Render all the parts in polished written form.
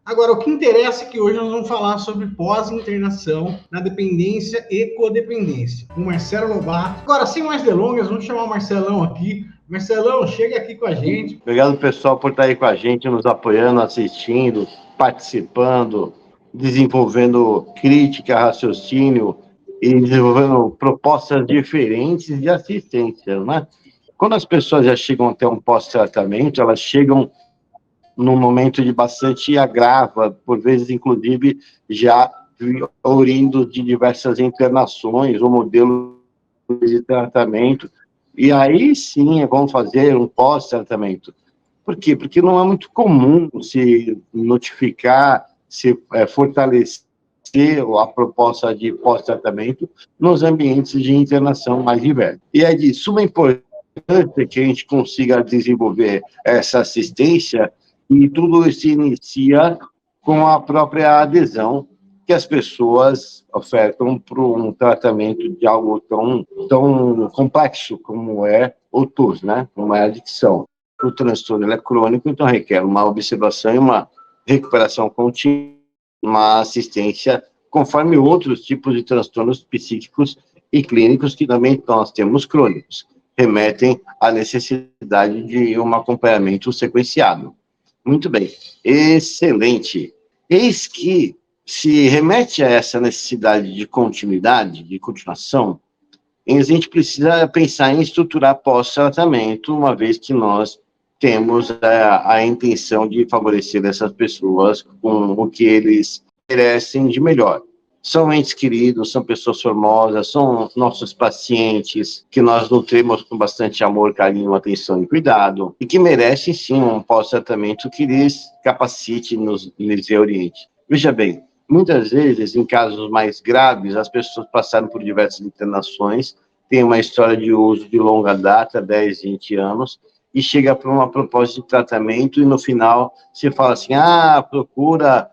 Agora, o que interessa é que hoje nós vamos falar sobre pós-internação na dependência e codependência, com Marcelo Lobato. Agora, sem mais delongas, vamos chamar o Marcelão aqui. Marcelão, chega aqui com a gente. Obrigado, pessoal, por estar aí com a gente, nos apoiando, assistindo, participando, desenvolvendo crítica, raciocínio e desenvolvendo propostas diferentes de assistência, né? Quando as pessoas já chegam até um pós-tratamento, elas chegam num momento de bastante agravo, por vezes, inclusive, já oriundo de diversas internações ou modelos de tratamento. E aí, sim, vamos fazer um pós-tratamento. Por quê? Porque não é muito comum se notificar, se fortalecer a proposta de pós-tratamento nos ambientes de internação mais diversos. E é de suma importância que a gente consiga desenvolver essa assistência, e tudo isso se inicia com a própria adesão que as pessoas ofertam para um tratamento de algo tão complexo como é o TUS, né? Como é a adicção. O transtorno ele é crônico, então requer uma observação e uma recuperação contínua, uma assistência conforme outros tipos de transtornos psíquicos e clínicos que também nós temos crônicos, remetem à necessidade de um acompanhamento sequenciado. Muito bem, excelente. Eis que se remete a essa necessidade de continuidade, de continuação, a gente precisa pensar em estruturar pós-tratamento, uma vez que nós temos a intenção de favorecer essas pessoas com o que eles merecem de melhor. São entes queridos, são pessoas formosas, são nossos pacientes que nós nutrimos com bastante amor, carinho, atenção e cuidado, e que merecem, sim, um pós-tratamento que lhes capacite, lhes reoriente. Veja bem, muitas vezes, em casos mais graves, as pessoas passaram por diversas internações, têm uma história de uso de longa data, 10, 20 anos, e chega para uma proposta de tratamento e, no final, se fala assim, procura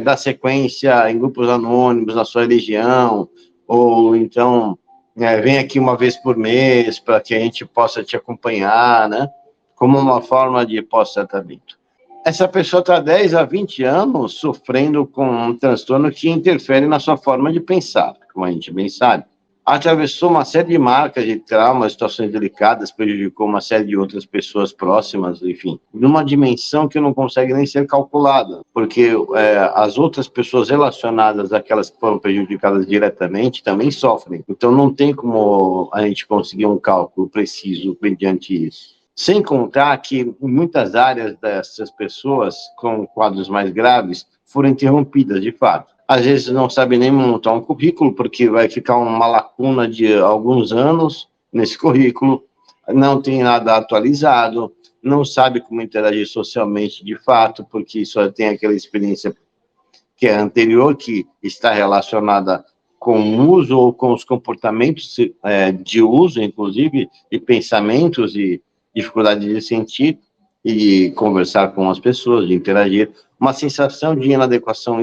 dar sequência em grupos anônimos na sua religião, ou então vem aqui uma vez por mês para que a gente possa te acompanhar, né? Como uma forma de pós-tratamento. Essa pessoa está 10 a 20 anos sofrendo com um transtorno que interfere na sua forma de pensar, como a gente bem sabe. Atravessou uma série de marcas de traumas, situações delicadas, prejudicou uma série de outras pessoas próximas, enfim, numa dimensão que não consegue nem ser calculada, porque as outras pessoas relacionadas àquelas que foram prejudicadas diretamente também sofrem. Então não tem como a gente conseguir um cálculo preciso mediante isso. Sem contar que em muitas áreas dessas pessoas com quadros mais graves foram interrompidas de fato. Às vezes não sabe nem montar um currículo, porque vai ficar uma lacuna de alguns anos nesse currículo, não tem nada atualizado, não sabe como interagir socialmente de fato, porque só tem aquela experiência que é anterior, que está relacionada com o uso ou com os comportamentos de uso, inclusive, e pensamentos e dificuldade de sentir e de conversar com as pessoas, de interagir, uma sensação de inadequação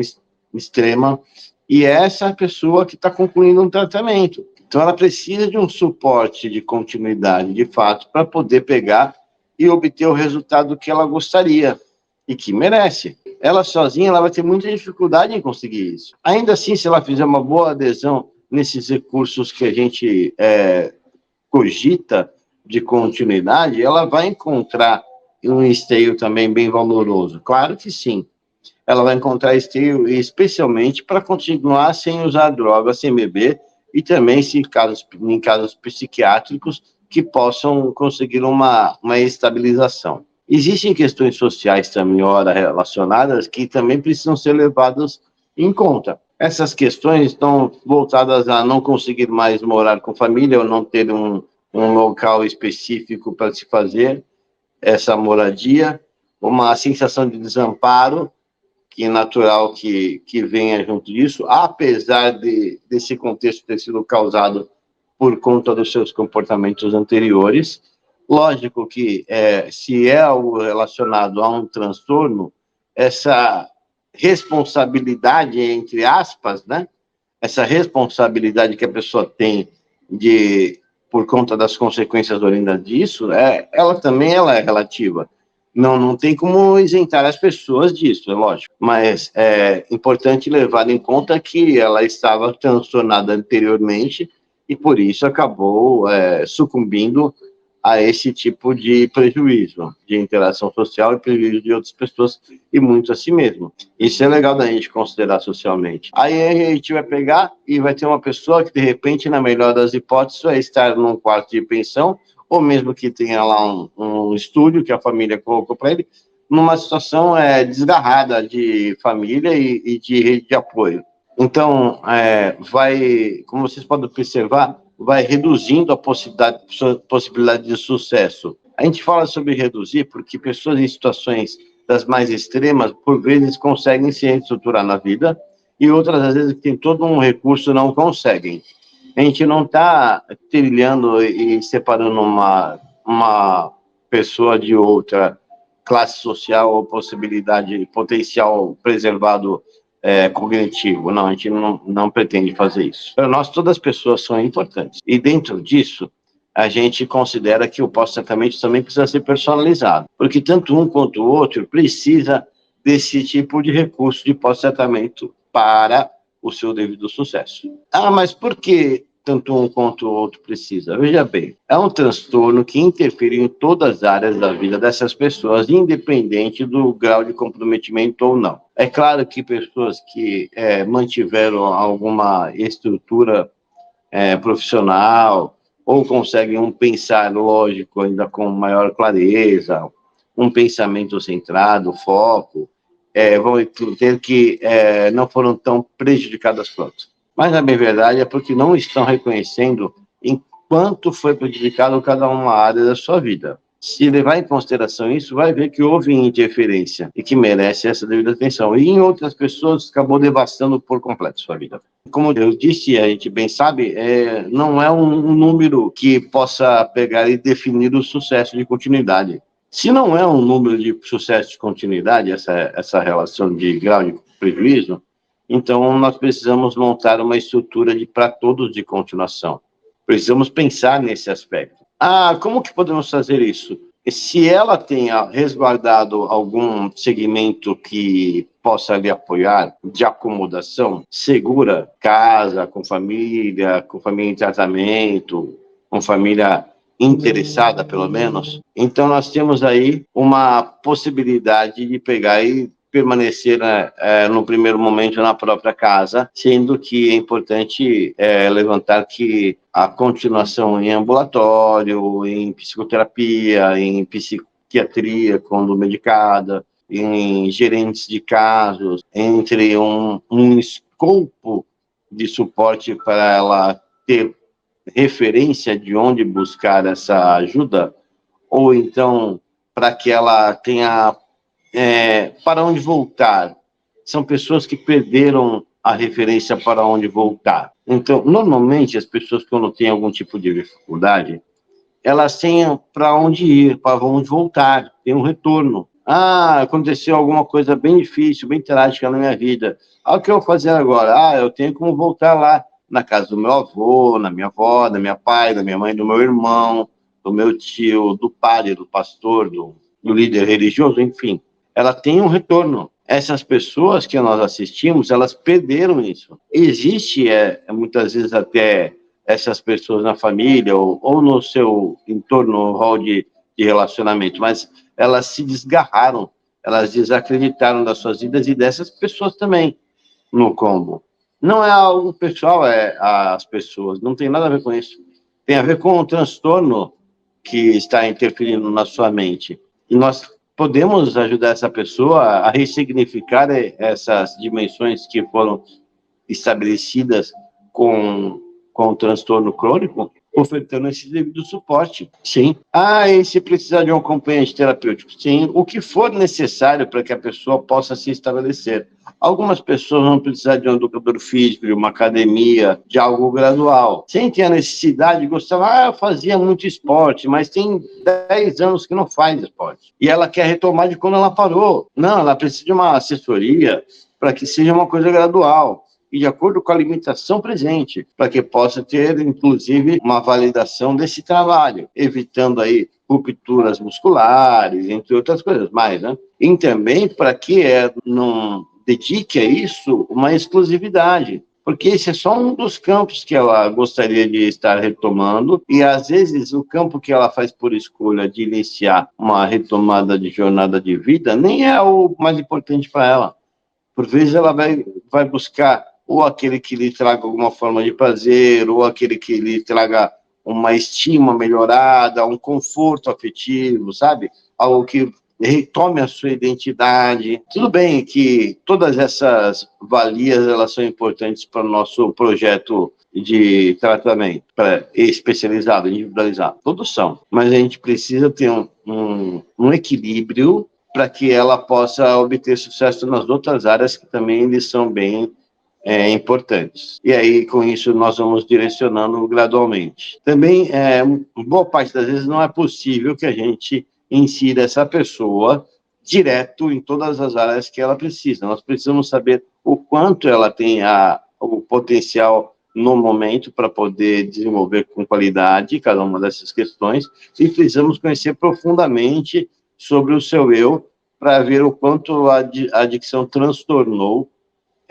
extrema, e essa pessoa que está concluindo um tratamento. Então, ela precisa de um suporte de continuidade, de fato, para poder pegar e obter o resultado que ela gostaria e que merece. Ela sozinha, ela vai ter muita dificuldade em conseguir isso. Ainda assim, se ela fizer uma boa adesão nesses recursos que a gente cogita de continuidade, ela vai encontrar um esteio também bem valoroso. Claro que sim. Ela vai encontrar esteio, especialmente para continuar sem usar drogas, sem beber, e também em casos psiquiátricos que possam conseguir uma estabilização. Existem questões sociais também, ora, relacionadas, que também precisam ser levadas em conta. Essas questões estão voltadas a não conseguir mais morar com família, ou não ter um local específico para se fazer essa moradia, uma sensação de desamparo, que é natural que venha junto disso, apesar desse contexto ter sido causado por conta dos seus comportamentos anteriores. Lógico que, se é algo relacionado a um transtorno, essa responsabilidade, entre aspas, né? Essa responsabilidade que a pessoa tem por conta das consequências oriundas disso, ela também é relativa. Não tem como isentar as pessoas disso, é lógico. Mas é importante levar em conta que ela estava transtornada anteriormente e, por isso, acabou sucumbindo a esse tipo de prejuízo de interação social e prejuízo de outras pessoas e muito a si mesmo. Isso é legal da gente considerar socialmente. Aí a gente vai pegar e vai ter uma pessoa que, de repente, na melhor das hipóteses, vai estar num quarto de pensão, ou mesmo que tenha lá um estúdio que a família colocou para ele, numa situação desgarrada de família e de rede de apoio. Então, como vocês podem observar, vai reduzindo a possibilidade de sucesso. A gente fala sobre reduzir porque pessoas em situações das mais extremas, por vezes, conseguem se reestruturar na vida e outras, às vezes, que têm todo um recurso, não conseguem. A gente não está trilhando e separando uma pessoa de outra classe social ou possibilidade, potencial preservado cognitivo. Não, a gente não pretende fazer isso. Para nós, todas as pessoas são importantes. E dentro disso, a gente considera que o pós-tratamento também precisa ser personalizado, porque tanto um quanto o outro precisa desse tipo de recurso de pós-tratamento para o seu devido sucesso. Mas por que tanto um quanto o outro precisa? Veja bem, é um transtorno que interfere em todas as áreas da vida dessas pessoas, independente do grau de comprometimento ou não. É claro que pessoas que mantiveram alguma estrutura profissional ou conseguem um pensar lógico ainda com maior clareza, um pensamento centrado, foco, vão ter que não foram tão prejudicadas quanto. Mas, na verdade, é porque não estão reconhecendo em quanto foi prejudicado cada uma área da sua vida. Se levar em consideração isso, vai ver que houve interferência e que merece essa devida atenção. E em outras pessoas, acabou devastando por completo sua vida. Como eu disse, a gente bem sabe, não é um número que possa pegar e definir o sucesso de continuidade. Se não é um número de sucesso de continuidade, essa relação de grau de prejuízo, então nós precisamos montar uma estrutura para todos de continuação. Precisamos pensar nesse aspecto. Como que podemos fazer isso? Se ela tenha resguardado algum segmento que possa lhe apoiar, de acomodação segura, casa, com família em tratamento, com família interessada, pelo menos, então nós temos aí uma possibilidade de pegar e permanecer no primeiro momento na própria casa, sendo que é importante levantar que a continuação em ambulatório, em psicoterapia, em psiquiatria, quando medicada, em gerentes de casos, entre um escopo de suporte para ela ter referência de onde buscar essa ajuda, ou então para que ela tenha para onde voltar. São pessoas que perderam a referência para onde voltar. Então, normalmente, as pessoas, quando têm algum tipo de dificuldade, elas têm para onde ir, para onde voltar, tem um retorno. Aconteceu alguma coisa bem difícil, bem trágica na minha vida. O que eu vou fazer agora? Eu tenho como voltar lá na casa do meu avô, na minha avó, da minha pai, da minha mãe, do meu irmão, do meu tio, do padre, do pastor, do líder religioso, enfim. Ela tem um retorno. Essas pessoas que nós assistimos, elas perderam isso. Existe, muitas vezes, até essas pessoas na família ou no seu entorno, hall de relacionamento, mas elas se desgarraram, elas desacreditaram das suas vidas e dessas pessoas também no combo. Não é algo pessoal, as pessoas, não tem nada a ver com isso. Tem a ver com o transtorno que está interferindo na sua mente. E nós podemos ajudar essa pessoa a ressignificar essas dimensões que foram estabelecidas com o transtorno crônico, ofertando esse devido suporte. Sim. E se precisar de um acompanhante terapêutico? Sim. O que for necessário para que a pessoa possa se estabelecer. Algumas pessoas vão precisar de um educador físico, de uma academia, de algo gradual. Sem ter a necessidade de gostar, eu fazia muito esporte, mas tem 10 anos que não faz esporte. E ela quer retomar de quando ela parou. Não, ela precisa de uma assessoria para que seja uma coisa gradual e de acordo com a limitação presente, para que possa ter, inclusive, uma validação desse trabalho, evitando aí rupturas musculares, entre outras coisas mais, né? E também para que não dedique a isso uma exclusividade, porque esse é só um dos campos que ela gostaria de estar retomando, e às vezes o campo que ela faz por escolha de iniciar uma retomada de jornada de vida nem é o mais importante para ela. Por vezes ela vai buscar ou aquele que lhe traga alguma forma de prazer, ou aquele que lhe traga uma estima melhorada, um conforto afetivo, sabe? Algo que retome a sua identidade. Tudo bem que todas essas valias, elas são importantes para o nosso projeto de tratamento especializado, individualizado. Todos são. Mas a gente precisa ter um equilíbrio para que ela possa obter sucesso nas outras áreas que também eles são bem importantes. E aí, com isso, nós vamos direcionando gradualmente. Também, boa parte das vezes, não é possível que a gente insira essa pessoa direto em todas as áreas que ela precisa. Nós precisamos saber o quanto ela tem o potencial no momento para poder desenvolver com qualidade cada uma dessas questões, e precisamos conhecer profundamente sobre o seu eu para ver o quanto a adicção transtornou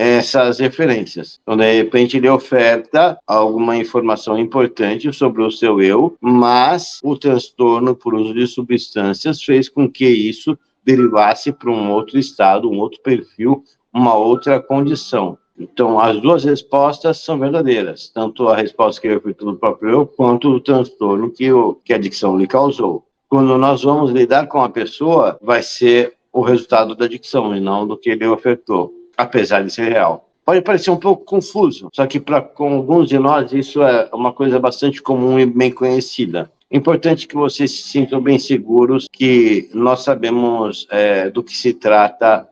essas referências. Então, de repente, ele oferta alguma informação importante sobre o seu eu, mas o transtorno por uso de substâncias fez com que isso derivasse para um outro estado, um outro perfil, uma outra condição. Então, as duas respostas são verdadeiras, tanto a resposta que ele ofertou do próprio eu, quanto o transtorno que a adicção lhe causou. Quando nós vamos lidar com a pessoa, vai ser o resultado da adicção e não do que ele ofertou, apesar de ser real. Pode parecer um pouco confuso, só que com alguns de nós isso é uma coisa bastante comum e bem conhecida. É importante que vocês se sintam bem seguros que nós sabemos do que se trata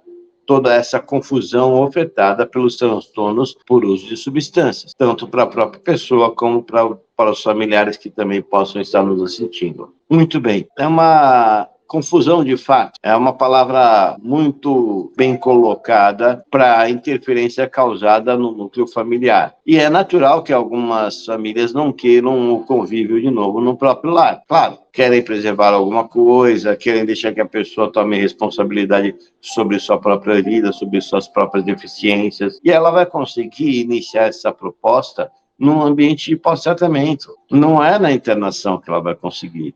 toda essa confusão ofertada pelos transtornos por uso de substâncias, tanto para a própria pessoa como para os familiares que também possam estar nos assistindo. Muito bem, é uma confusão de fato, é uma palavra muito bem colocada para a interferência causada no núcleo familiar. E é natural que algumas famílias não queiram o convívio de novo no próprio lar. Claro, querem preservar alguma coisa, querem deixar que a pessoa tome responsabilidade sobre sua própria vida, sobre suas próprias deficiências, e ela vai conseguir iniciar essa proposta num ambiente de pós-tratamento. Não é na internação que ela vai conseguir,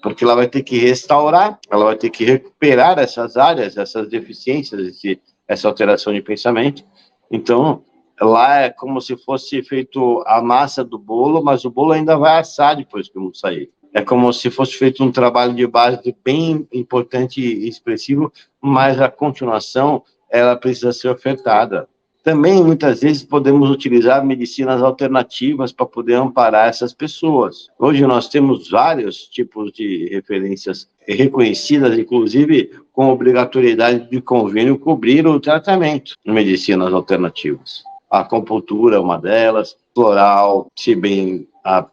porque ela vai ter que restaurar, ela vai ter que recuperar essas áreas, essas deficiências, essa alteração de pensamento. Então, lá é como se fosse feito a massa do bolo, mas o bolo ainda vai assar depois que eu sair. É como se fosse feito um trabalho de base bem importante e expressivo, mas a continuação, ela precisa ser ofertada. Também, muitas vezes, podemos utilizar medicinas alternativas para poder amparar essas pessoas. Hoje nós temos vários tipos de referências reconhecidas, inclusive com obrigatoriedade de convênio cobrir o tratamento de medicinas alternativas. A acupuntura é uma delas, floral, se bem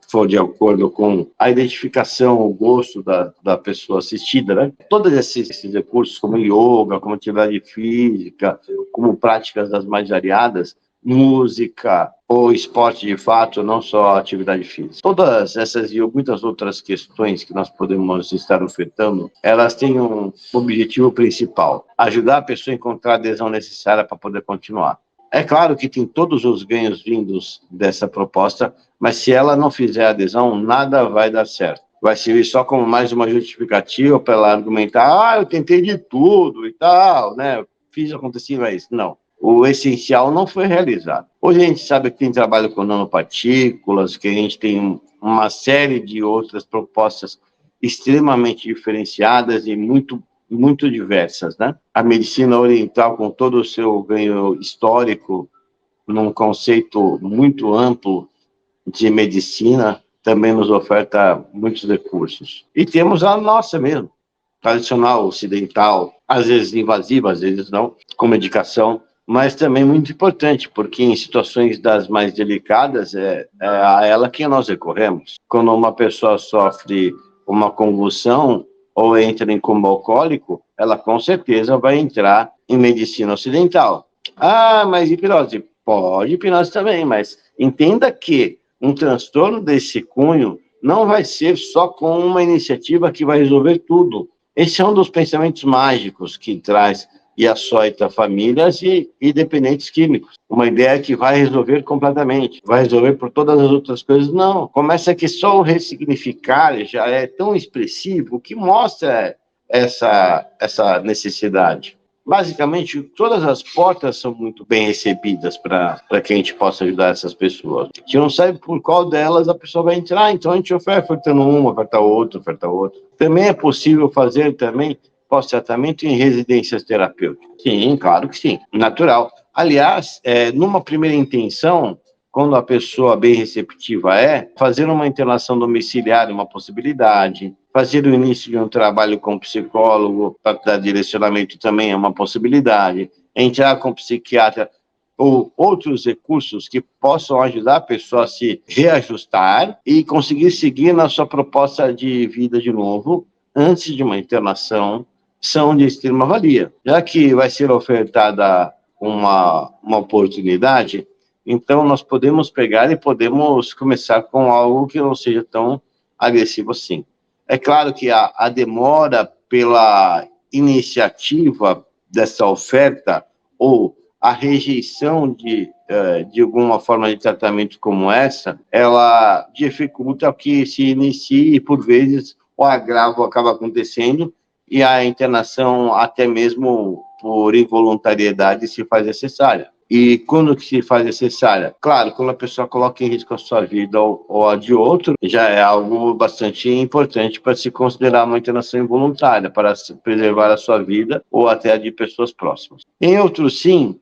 for de acordo com a identificação, o gosto da pessoa assistida, né? Todos esses recursos, como yoga, como atividade física, como práticas das mais variadas, música ou esporte de fato, não só atividade física. Todas essas e muitas outras questões que nós podemos estar ofertando, elas têm um objetivo principal: ajudar a pessoa a encontrar a adesão necessária para poder continuar. É claro que tem todos os ganhos vindos dessa proposta, mas se ela não fizer adesão, nada vai dar certo. Vai servir só como mais uma justificativa para ela argumentar: eu tentei de tudo e tal, né? Fiz acontecer, mas não. O essencial não foi realizado. Hoje a gente sabe que tem trabalho com nanopartículas, que a gente tem uma série de outras propostas extremamente diferenciadas e muito diversas, né? A medicina oriental, com todo o seu ganho histórico, num conceito muito amplo de medicina, também nos oferta muitos recursos. E temos a nossa mesmo, tradicional, ocidental, às vezes invasiva, às vezes não, com medicação, mas também muito importante, porque em situações das mais delicadas, é a ela que nós recorremos. Quando uma pessoa sofre uma convulsão ou entra em coma alcoólico, ela com certeza vai entrar em medicina ocidental. Mas hipnose? Pode hipnose também, mas entenda que um transtorno desse cunho não vai ser só com uma iniciativa que vai resolver tudo. Esse é um dos pensamentos mágicos que traz e açoita famílias e dependentes químicos. Uma ideia que vai resolver completamente, vai resolver por todas as outras coisas. Não, começa que só o ressignificar já é tão expressivo que mostra essa necessidade. Basicamente, todas as portas são muito bem recebidas para que a gente possa ajudar essas pessoas. A gente não sabe por qual delas a pessoa vai entrar, então a gente ofertando uma, oferta outra. Também é possível fazer também pós-tratamento em residências terapêuticas. Sim, claro que sim, natural. Aliás, numa primeira intenção, quando a pessoa bem receptiva fazer uma internação domiciliar é uma possibilidade, fazer o início de um trabalho com psicólogo para dar direcionamento também é uma possibilidade, entrar com psiquiatra ou outros recursos que possam ajudar a pessoa a se reajustar e conseguir seguir na sua proposta de vida de novo, antes de uma internação, são de extrema valia. Já que vai ser ofertada uma oportunidade, então nós podemos pegar e podemos começar com algo que não seja tão agressivo assim. É claro que a demora pela iniciativa dessa oferta ou a rejeição de alguma forma de tratamento como essa, ela dificulta que se inicie e, por vezes, o agravo acaba acontecendo e a internação, até mesmo por involuntariedade, se faz necessária. E quando que se faz necessária? Claro, quando a pessoa coloca em risco a sua vida ou a de outro, já é algo bastante importante para se considerar uma internação involuntária, para preservar a sua vida ou até a de pessoas próximas. Em outros, sim,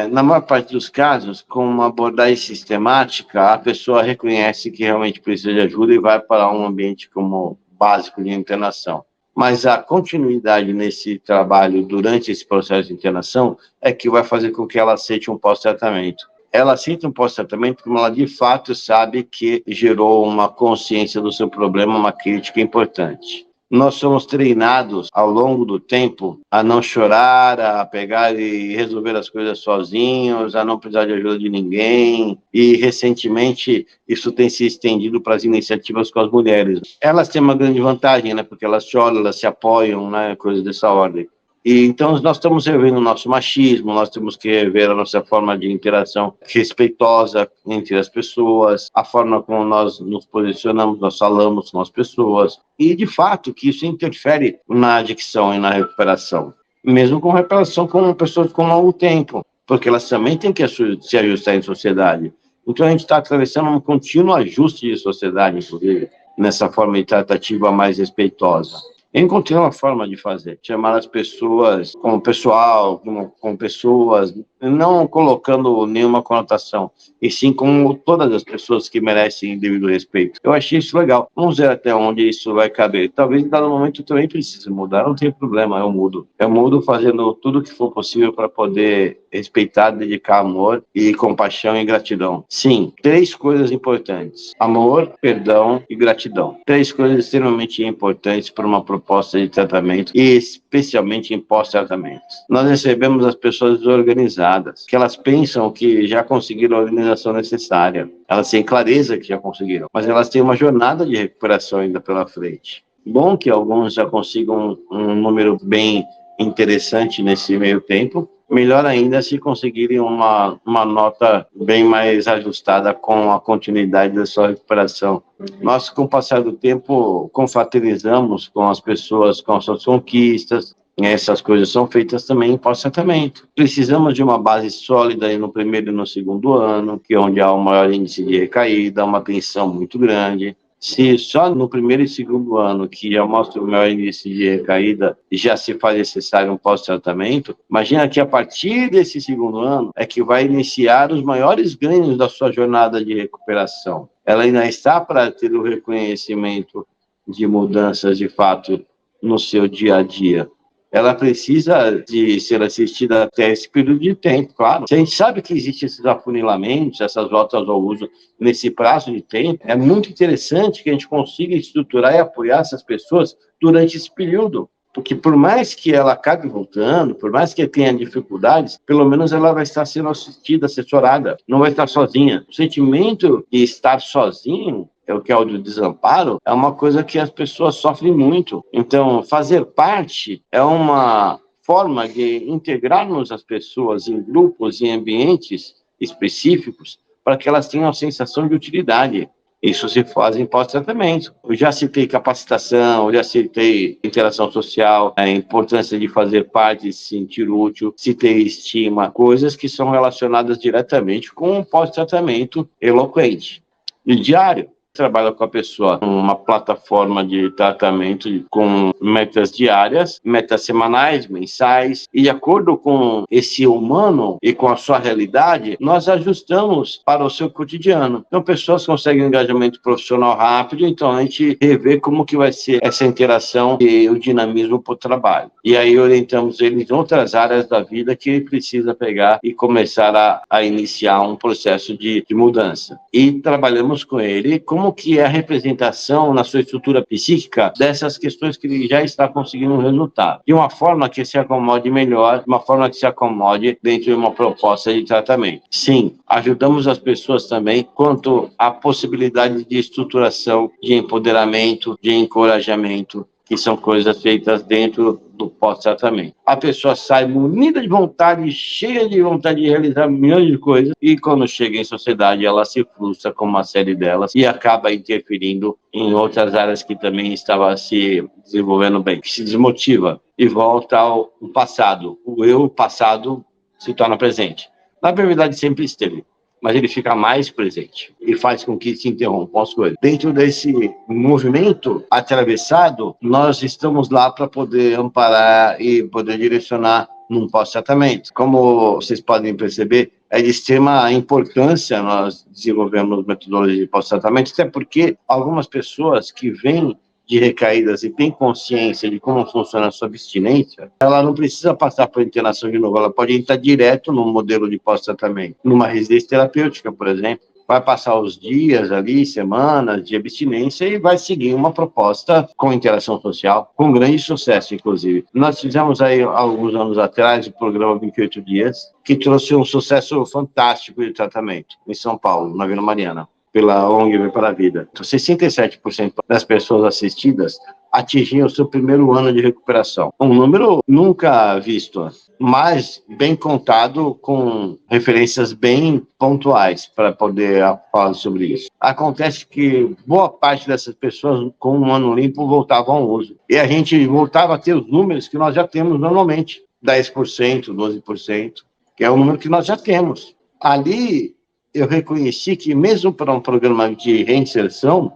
na maior parte dos casos, com uma abordagem sistemática, a pessoa reconhece que realmente precisa de ajuda e vai para um ambiente como básico de internação. Mas a continuidade nesse trabalho durante esse processo de internação é que vai fazer com que ela aceite um pós-tratamento. Ela aceita um pós-tratamento porque ela, de fato, sabe que gerou uma consciência do seu problema, uma crítica importante. Nós somos treinados, ao longo do tempo, a não chorar, a pegar e resolver as coisas sozinhos, a não precisar de ajuda de ninguém. E, recentemente, isso tem se estendido para as iniciativas com as mulheres. Elas têm uma grande vantagem, né? Porque elas choram, elas se apoiam, né? Coisas dessa ordem. E, então, nós estamos revendo o nosso machismo, nós temos que rever a nossa forma de interação respeitosa entre as pessoas, a forma como nós nos posicionamos, nós falamos com as pessoas. E, de fato, que isso interfere na adicção e na recuperação. Mesmo com recuperação com pessoas com longo tempo, porque elas também têm que se ajustar em sociedade. Então, a gente está atravessando um contínuo ajuste de sociedade, inclusive, nessa forma de tratativa mais respeitosa. Encontrei uma forma de fazer, chamar as pessoas como pessoal, como pessoas, não colocando nenhuma conotação, e sim como todas as pessoas que merecem devido respeito. Eu achei isso legal. Vamos ver até onde isso vai caber. Talvez em dado momento eu também precise mudar, não tem problema, eu mudo. Eu mudo fazendo tudo o que for possível para poder respeitar, dedicar amor e compaixão e gratidão. Sim, 3 coisas importantes: amor, perdão e gratidão. 3 coisas extremamente importantes para uma proposta de tratamento e especialmente em pós-tratamento. Nós recebemos as pessoas desorganizadas, que elas pensam que já conseguiram a organização necessária. Elas têm clareza que já conseguiram, mas elas têm uma jornada de recuperação ainda pela frente. Bom que alguns já consigam um número bem interessante nesse meio tempo. Melhor ainda se conseguirem uma nota bem mais ajustada com a continuidade da sua recuperação. Nós, com o passar do tempo, confraternizamos com as pessoas, com as suas conquistas. Essas coisas são feitas também em pós-tratamento. Precisamos de uma base sólida no primeiro e no segundo ano, que é onde há um maior índice de recaída, uma tensão muito grande. Se só no primeiro e segundo ano, que já mostra o maior índice de recaída, já se faz necessário um pós-tratamento, imagina que a partir desse segundo ano é que vai iniciar os maiores ganhos da sua jornada de recuperação. Ela ainda está para ter o reconhecimento de mudanças de fato no seu dia a dia. Ela precisa de ser assistida até esse período de tempo, claro. Se a gente sabe que existem esses afunilamentos, essas voltas ao uso nesse prazo de tempo, é muito interessante que a gente consiga estruturar e apoiar essas pessoas durante esse período. Porque por mais que ela acabe voltando, por mais que tenha dificuldades, pelo menos ela vai estar sendo assistida, assessorada, não vai estar sozinha. O sentimento de estar sozinho é o que é o do desamparo, é uma coisa que as pessoas sofrem muito. Então, fazer parte é uma forma de integrarmos as pessoas em grupos, em ambientes específicos, para que elas tenham a sensação de utilidade. Isso se faz em pós-tratamento. Eu já citei capacitação, eu já citei interação social, a importância de fazer parte, de se sentir útil, citei estima, coisas que são relacionadas diretamente com o pós-tratamento eloquente. E diário, trabalha com a pessoa uma plataforma de tratamento com metas diárias, metas semanais, mensais, e de acordo com esse humano e com a sua realidade, nós ajustamos para o seu cotidiano. Então, pessoas conseguem um engajamento profissional rápido, então a gente revê como que vai ser essa interação e o dinamismo para o trabalho. E aí orientamos eles em outras áreas da vida que ele precisa pegar e começar a iniciar um processo de mudança. E trabalhamos com ele como que é a representação na sua estrutura psíquica dessas questões que ele já está conseguindo um resultado. De uma forma que se acomode melhor, de uma forma que se acomode dentro de uma proposta de tratamento. Sim, ajudamos as pessoas também quanto à possibilidade de estruturação, de empoderamento, de encorajamento, que são coisas feitas dentro do pós-tratamento. A pessoa sai munida de vontade, cheia de vontade de realizar milhões de coisas, e quando chega em sociedade, ela se frustra com uma série delas e acaba interferindo em outras áreas que também estava se desenvolvendo bem. Se desmotiva e volta ao passado. O eu passado se torna presente. Na verdade, sempre esteve, mas ele fica mais presente e faz com que se interrompam as coisas. Dentro desse movimento atravessado, nós estamos lá para poder amparar e poder direcionar num pós-tratamento. Como vocês podem perceber, é de extrema importância nós desenvolvermos metodologia de pós-tratamento, até porque algumas pessoas que vêm de recaídas e tem consciência de como funciona a sua abstinência, ela não precisa passar por internação de novo, ela pode entrar direto no modelo de pós-tratamento, numa residência terapêutica, por exemplo. Vai passar os dias ali, semanas de abstinência e vai seguir uma proposta com interação social, com grande sucesso, inclusive. Nós fizemos aí, alguns anos atrás, o programa 28 Dias, que trouxe um sucesso fantástico de tratamento em São Paulo, na Vila Mariana, pela ONG Ver para a Vida. Então, 67% das pessoas assistidas atingiam o seu primeiro ano de recuperação. Um número nunca visto, mas bem contado, com referências bem pontuais para poder falar sobre isso. Acontece que boa parte dessas pessoas, com um ano limpo, voltavam ao uso. E a gente voltava a ter os números que nós já temos normalmente, 10%, 12%, que é o número que nós já temos. Ali, eu reconheci que mesmo para um programa de reinserção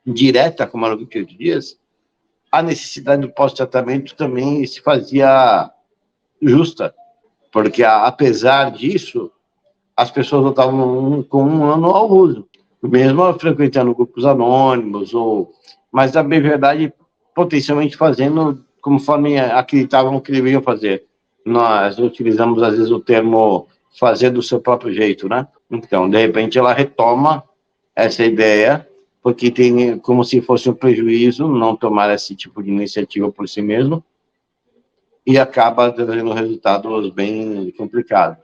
direta, como era o 28 Dias, a necessidade do pós-tratamento também se fazia justa, porque apesar disso, as pessoas não estavam com um ano ao uso, mesmo frequentando grupos anônimos, mas na verdade, potencialmente fazendo conforme acreditavam que deveriam fazer. Nós utilizamos às vezes o termo fazer do seu próprio jeito, né? Então, de repente, ela retoma essa ideia, porque tem como se fosse um prejuízo não tomar esse tipo de iniciativa por si mesmo, e acaba trazendo resultados bem complicados.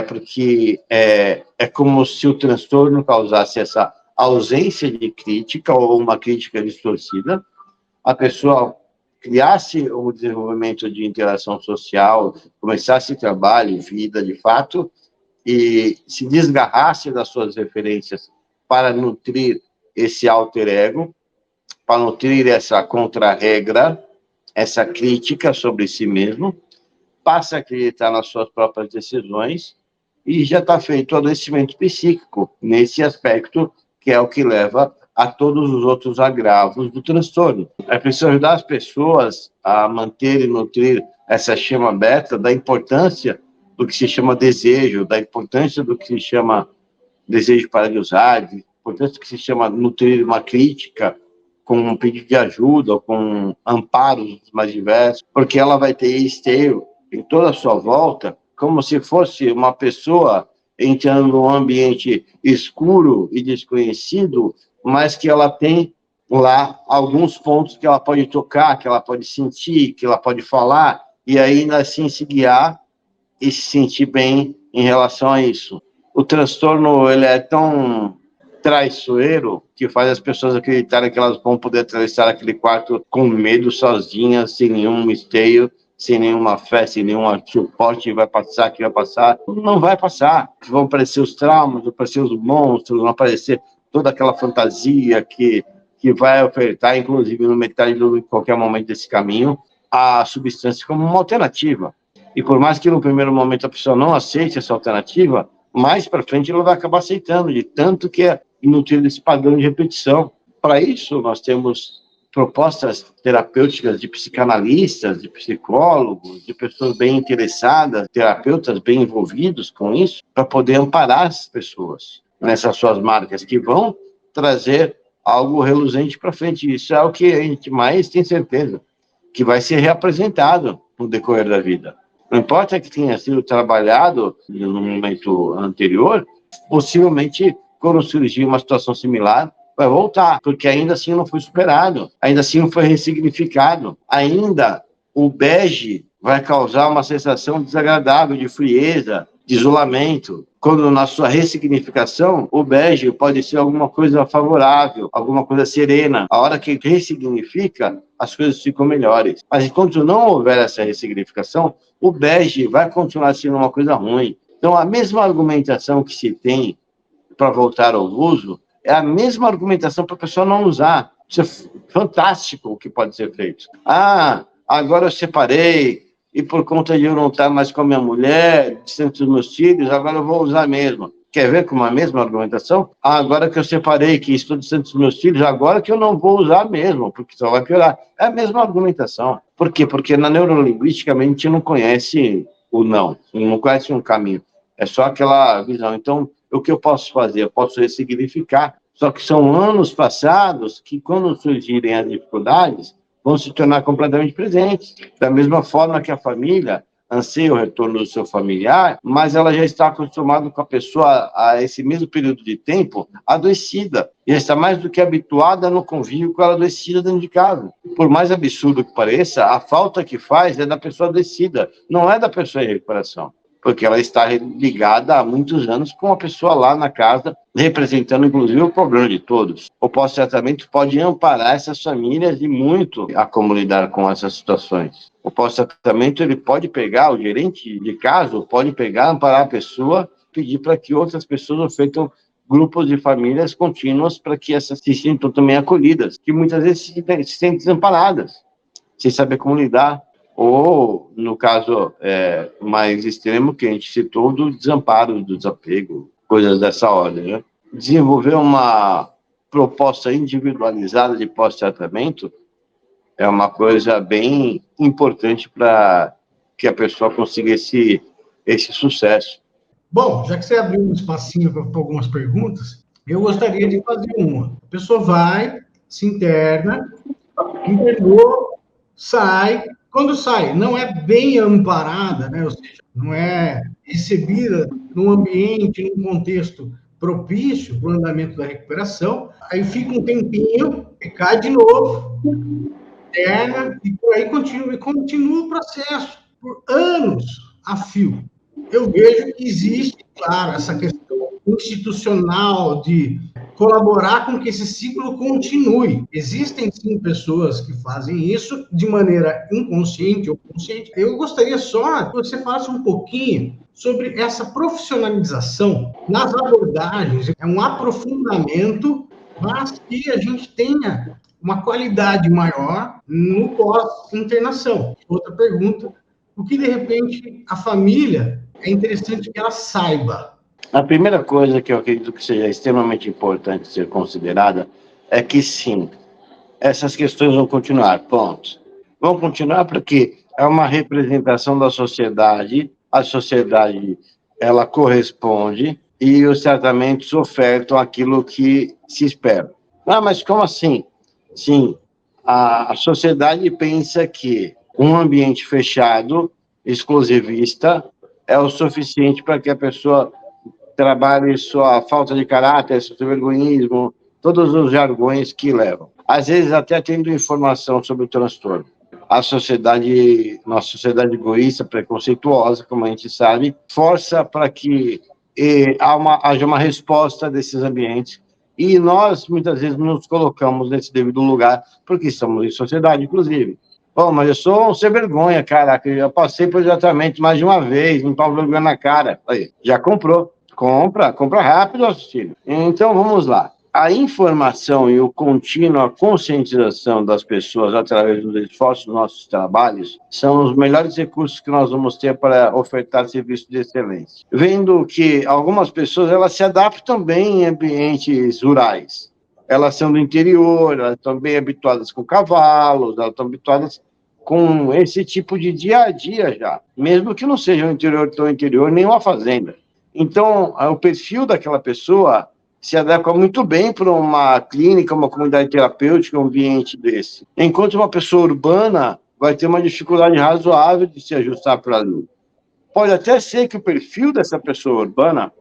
Porque é como se o transtorno causasse essa ausência de crítica ou uma crítica distorcida, a pessoa criasse o desenvolvimento de interação social, começasse trabalho, vida de fato, e se desgarrasse das suas referências para nutrir esse alter ego, para nutrir essa contra-regra, essa crítica sobre si mesmo, passa a acreditar nas suas próprias decisões e já está feito o adoecimento psíquico nesse aspecto, que é o que leva a todos os outros agravos do transtorno. É preciso ajudar as pessoas a manter e nutrir essa chama beta da importância do que se chama desejo, da importância do que se chama desejo para de usar, da importância do que se chama nutrir uma crítica, com um pedido de ajuda, com amparos mais diversos, porque ela vai ter esteio em toda a sua volta, como se fosse uma pessoa entrando num ambiente escuro e desconhecido, mas que ela tem lá alguns pontos que ela pode tocar, que ela pode sentir, que ela pode falar, e ainda assim se guiar e se sentir bem em relação a isso. O transtorno, ele é tão traiçoeiro que faz as pessoas acreditarem que elas vão poder atravessar aquele quarto com medo, sozinhas, sem nenhum misterio, sem nenhuma fé, sem nenhum suporte, vai passar, que vai passar. Não vai passar. Vão aparecer os traumas, vão aparecer os monstros, vão aparecer toda aquela fantasia que vai ofertar, inclusive no metade em qualquer momento desse caminho, a substância como uma alternativa. E por mais que no primeiro momento a pessoa não aceite essa alternativa, mais para frente ela vai acabar aceitando, de tanto que é inútil esse padrão de repetição. Para isso, nós temos propostas terapêuticas de psicanalistas, de psicólogos, de pessoas bem interessadas, terapeutas bem envolvidos com isso, para poder amparar as pessoas nessas suas marcas, que vão trazer algo reluzente para frente. Isso é o que a gente mais tem certeza, que vai ser reapresentado no decorrer da vida. Não importa que tenha sido trabalhado no momento anterior, possivelmente, quando surgir uma situação similar, vai voltar, porque ainda assim não foi superado, ainda assim não foi ressignificado, ainda o bege vai causar uma sensação desagradável de frieza, de isolamento, quando na sua ressignificação, o bege pode ser alguma coisa favorável, alguma coisa serena. A hora que ressignifica, as coisas ficam melhores. Mas enquanto não houver essa ressignificação, o bege vai continuar sendo uma coisa ruim. Então, a mesma argumentação que se tem para voltar ao uso, é a mesma argumentação para a pessoa não usar. Isso é fantástico o que pode ser feito. Ah, agora eu separei, e por conta de eu não estar mais com a minha mulher, distante dos meus filhos, agora eu vou usar mesmo. Quer ver com a mesma argumentação? Ah, agora que eu separei, que estou distante dos meus filhos, agora que eu não vou usar mesmo, porque só vai piorar. É a mesma argumentação. Por quê? Porque na neurolinguística a gente não conhece o não conhece um caminho. É só aquela visão. Então, o que eu posso fazer? Eu posso ressignificar. Só que são anos passados que, quando surgirem as dificuldades, vão se tornar completamente presentes. Da mesma forma que a família anseia o retorno do seu familiar, mas ela já está acostumada com a pessoa a esse mesmo período de tempo adoecida. E já está mais do que habituada no convívio com ela adoecida dentro de casa. Por mais absurdo que pareça, a falta que faz é da pessoa adoecida, não é da pessoa em recuperação. Porque ela está ligada há muitos anos com a pessoa lá na casa, representando, inclusive, o problema de todos. O pós-tratamento pode amparar essas famílias e muito a como lidar com essas situações. O pós-tratamento, ele pode pegar, o gerente de caso, pode pegar, amparar a pessoa, pedir para que outras pessoas ofertam grupos de famílias contínuas para que essas se sintam também acolhidas, que muitas vezes se sentem desamparadas, sem saber como lidar. Ou, no caso mais extremo, que a gente citou, do desamparo, do desapego, coisas dessa ordem, né? Desenvolver uma proposta individualizada de pós-tratamento é uma coisa bem importante para que a pessoa consiga esse sucesso. Bom, já que você abriu um espacinho para algumas perguntas, eu gostaria de fazer uma. A pessoa vai, se interna, internou, sai. Quando sai, não é bem amparada, né? Ou seja, não é recebida num ambiente, num contexto propício para o andamento da recuperação, aí fica um tempinho, e cai de novo, interna, e por aí continua o processo, por anos a fio. Eu vejo que existe, claro, essa questão institucional de colaborar com que esse ciclo continue. Existem, sim, pessoas que fazem isso de maneira inconsciente ou consciente. Eu gostaria só que você falasse um pouquinho sobre essa profissionalização nas abordagens. É um aprofundamento, mas que a gente tenha uma qualidade maior no pós-internação. Outra pergunta, o que, de repente, a família é interessante que ela saiba? A primeira coisa que eu acredito que seja extremamente importante ser considerada é que, sim, essas questões vão continuar, ponto. Vão continuar porque é uma representação da sociedade, a sociedade, ela corresponde e os tratamentos ofertam aquilo que se espera. Ah, mas como assim? Sim, a sociedade pensa que um ambiente fechado, exclusivista, é o suficiente para que a pessoa trabalhe sua falta de caráter, seu vergonhismo, todos os jargões que levam. Às vezes até tendo informação sobre o transtorno. Nossa sociedade egoísta, preconceituosa, como a gente sabe, força para que haja uma resposta desses ambientes E nós, muitas vezes, nos colocamos nesse devido lugar, porque estamos em sociedade, inclusive. Pô, mas eu sou um sem vergonha, caraca, eu já passei por tratamento mais de uma vez, não tava vergonha na cara. Aí, já comprou. Compra rápido, Auxílio. Então, vamos lá. A informação e a contínua conscientização das pessoas através dos esforços dos nossos trabalhos são os melhores recursos que nós vamos ter para ofertar serviços de excelência. Vendo que algumas pessoas elas se adaptam bem em ambientes rurais. Elas são do interior, elas estão bem habituadas com cavalos, elas estão habituadas com esse tipo de dia a dia já, mesmo que não seja um interior tão interior, nem uma fazenda. Então, o perfil daquela pessoa se adequa muito bem para uma clínica, uma comunidade terapêutica, um ambiente desse. Enquanto uma pessoa urbana vai ter uma dificuldade razoável de se ajustar para ali. Pode até ser que o perfil dessa pessoa urbana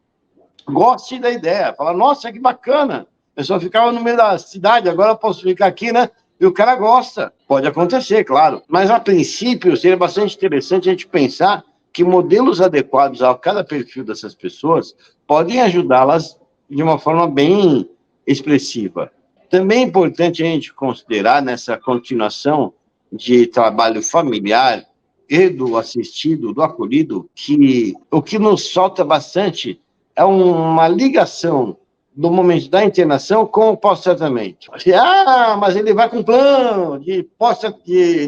goste da ideia, fala, nossa, que bacana, eu só ficava no meio da cidade, agora eu posso ficar aqui, né? E o cara gosta. Pode acontecer, claro. Mas, a princípio, seria bastante interessante a gente pensar que modelos adequados a cada perfil dessas pessoas podem ajudá-las de uma forma bem expressiva. Também é importante a gente considerar nessa continuação de trabalho familiar e do assistido, do acolhido, que o que nos falta bastante é uma ligação do momento da internação com o pós-tratamento. Mas ele vai com plano de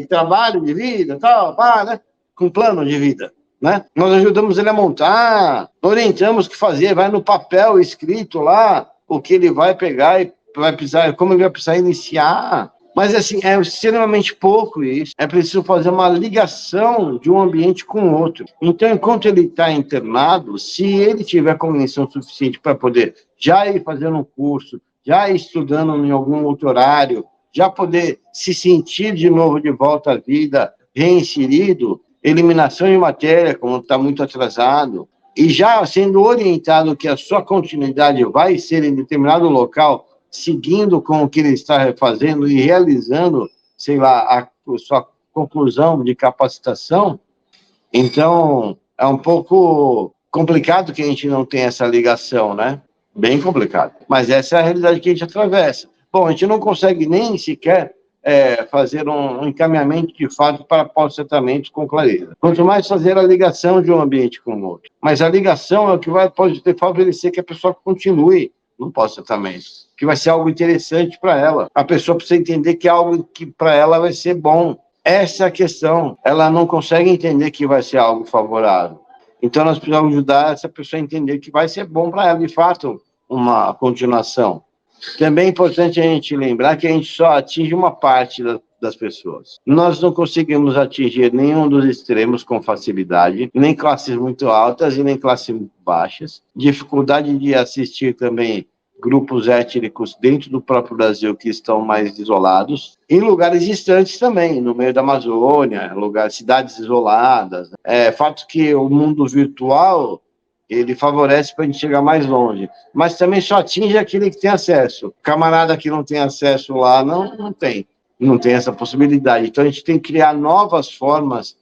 trabalho, de vida, tal, né? Com plano de vida. Né? Nós ajudamos ele a montar, orientamos o que fazer, vai no papel escrito lá, o que ele vai pegar e vai precisar, como ele vai precisar iniciar. Mas, assim, é extremamente pouco isso. É preciso fazer uma ligação de um ambiente com o outro. Então, enquanto ele está internado, se ele tiver cognição suficiente para poder já ir fazendo um curso, já ir estudando em algum outro horário, já poder se sentir de novo de volta à vida, reinserido, eliminação de matéria, como está muito atrasado, e já sendo orientado que a sua continuidade vai ser em determinado local, seguindo com o que ele está fazendo e realizando, sei lá, a sua conclusão de capacitação, então é um pouco complicado que a gente não tenha essa ligação, né? Bem complicado. Mas essa é a realidade que a gente atravessa. Bom, a gente não consegue nem sequer fazer um encaminhamento de fato para pós-tratamento com clareza. Quanto mais fazer a ligação de um ambiente com o outro. Mas a ligação é o que pode favorecer que a pessoa continue no pós-tratamento, que vai ser algo interessante para ela. A pessoa precisa entender que é algo que para ela vai ser bom. Essa é a questão. Ela não consegue entender que vai ser algo favorável. Então, nós precisamos ajudar essa pessoa a entender que vai ser bom para ela, de fato, uma continuação. Também é importante a gente lembrar que a gente só atinge uma parte das pessoas. Nós não conseguimos atingir nenhum dos extremos com facilidade, nem classes muito altas e nem classes muito baixas. Dificuldade de assistir também grupos étnicos dentro do próprio Brasil que estão mais isolados, em lugares distantes também, no meio da Amazônia, cidades isoladas. Fato que o mundo virtual ele favorece para a gente chegar mais longe, mas também só atinge aquele que tem acesso. Camarada que não tem acesso lá, não tem essa possibilidade. Então, a gente tem que criar novas formas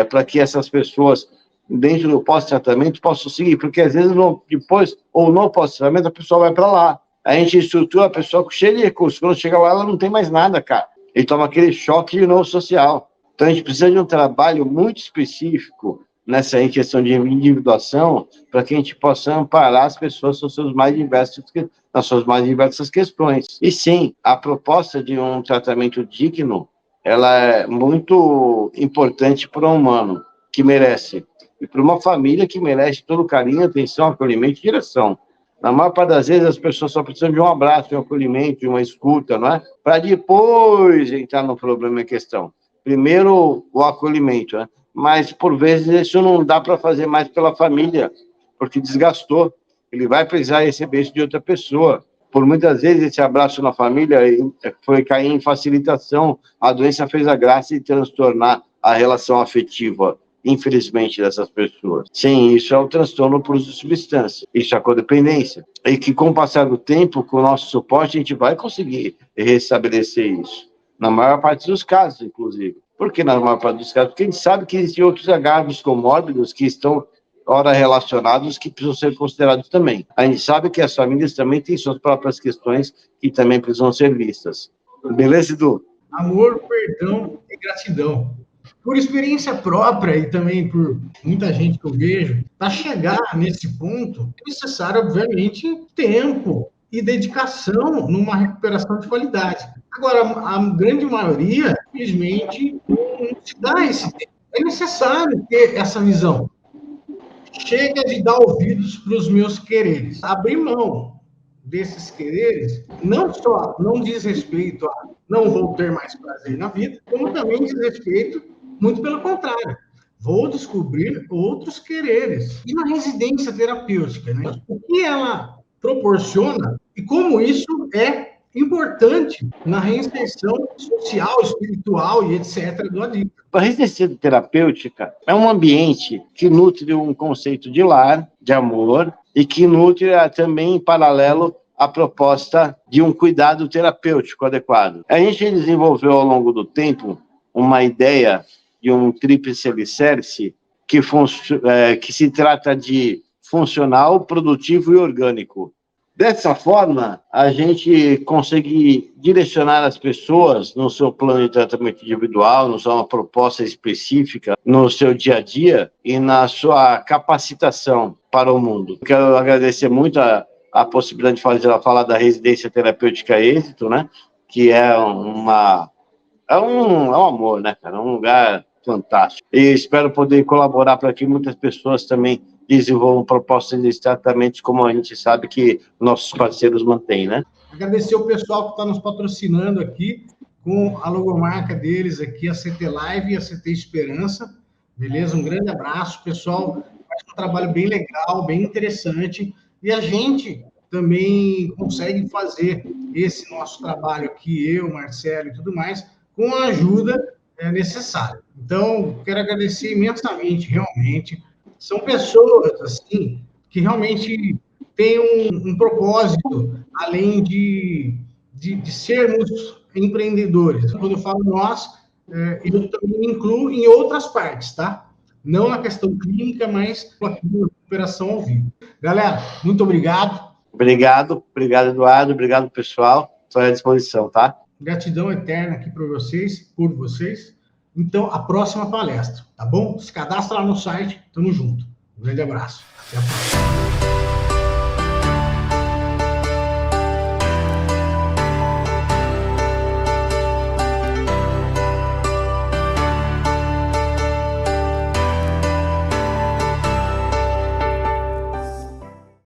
para que essas pessoas, dentro do pós-tratamento, possam seguir, porque às vezes, depois, ou no pós-tratamento, a pessoa vai para lá. A gente estrutura a pessoa cheia de recursos. Quando chega lá, ela não tem mais nada, cara. Ele toma aquele choque de novo social. Então, a gente precisa de um trabalho muito específico nessa questão de individuação, para que a gente possa amparar as pessoas nas suas mais diversas questões. E sim, a proposta de um tratamento digno, ela é muito importante para o humano, que merece, e para uma família que merece todo carinho, atenção, acolhimento e direção. Na maior parte das vezes, as pessoas só precisam de um abraço, de um acolhimento, de uma escuta, não é? Para depois entrar no problema em questão. Primeiro, o acolhimento, né? Mas, por vezes, isso não dá para fazer mais pela família, porque desgastou. Ele vai precisar receber isso de outra pessoa. Por muitas vezes, esse abraço na família foi cair em facilitação. A doença fez a graça de transtornar a relação afetiva, infelizmente, dessas pessoas. Sim, isso é o transtorno por uso de substância. Isso é a codependência. E que, com o passar do tempo, com o nosso suporte, a gente vai conseguir restabelecer isso. Na maior parte dos casos, inclusive. Por que na maior parte dos casos? Porque a gente sabe que existem outros agravos comórbidos que estão ora relacionados que precisam ser considerados também. A gente sabe que as famílias também têm suas próprias questões que também precisam ser vistas. Beleza, Edu? Amor, perdão e gratidão. Por experiência própria e também por muita gente que eu vejo, para chegar nesse ponto, é necessário, obviamente, tempo e dedicação numa recuperação de qualidade. Agora, a grande maioria, simplesmente, não se dá esse tempo. É necessário ter essa visão. Chega de dar ouvidos para os meus quereres. Abrir mão desses quereres não só não diz respeito a não vou ter mais prazer na vida, como também diz respeito, muito pelo contrário, vou descobrir outros quereres. E na residência terapêutica, né? O que ela proporciona e como isso é importante na reinserção social, espiritual e etc. do adicto. A residência terapêutica é um ambiente que nutre um conceito de lar, de amor, e que nutre também, em paralelo, a proposta de um cuidado terapêutico adequado. A gente desenvolveu, ao longo do tempo, uma ideia de um tríplice alicerce que se trata de funcional, produtivo e orgânico. Dessa forma, a gente consegue direcionar as pessoas no seu plano de tratamento individual, na sua proposta específica, no seu dia a dia e na sua capacitação para o mundo. Quero agradecer muito a possibilidade de falar da residência terapêutica Êxito, né? Que é um amor, né, cara? É um lugar fantástico. E espero poder colaborar para que muitas pessoas também desenvolvam propostas de tratamentos, como a gente sabe que nossos parceiros mantêm, né? Agradecer o pessoal que está nos patrocinando aqui, com a logomarca deles aqui, a CT Live e a CT Esperança, beleza? Um grande abraço, pessoal, faz um trabalho bem legal, bem interessante, e a gente também consegue fazer esse nosso trabalho aqui, eu, Marcelo e tudo mais, com a ajuda necessária. Então, quero agradecer imensamente, realmente. São pessoas, assim, que realmente têm um propósito, além de sermos empreendedores. Quando eu falo nós, eu também me incluo em outras partes, tá? Não na questão clínica, mas aqui na recuperação ao vivo. Galera, muito obrigado. Obrigado, Eduardo, obrigado, pessoal. Estou à disposição, tá? Gratidão eterna aqui por vocês. Então, a próxima palestra, tá bom? Se cadastra lá no site, tamo junto. Um grande abraço. Até a próxima.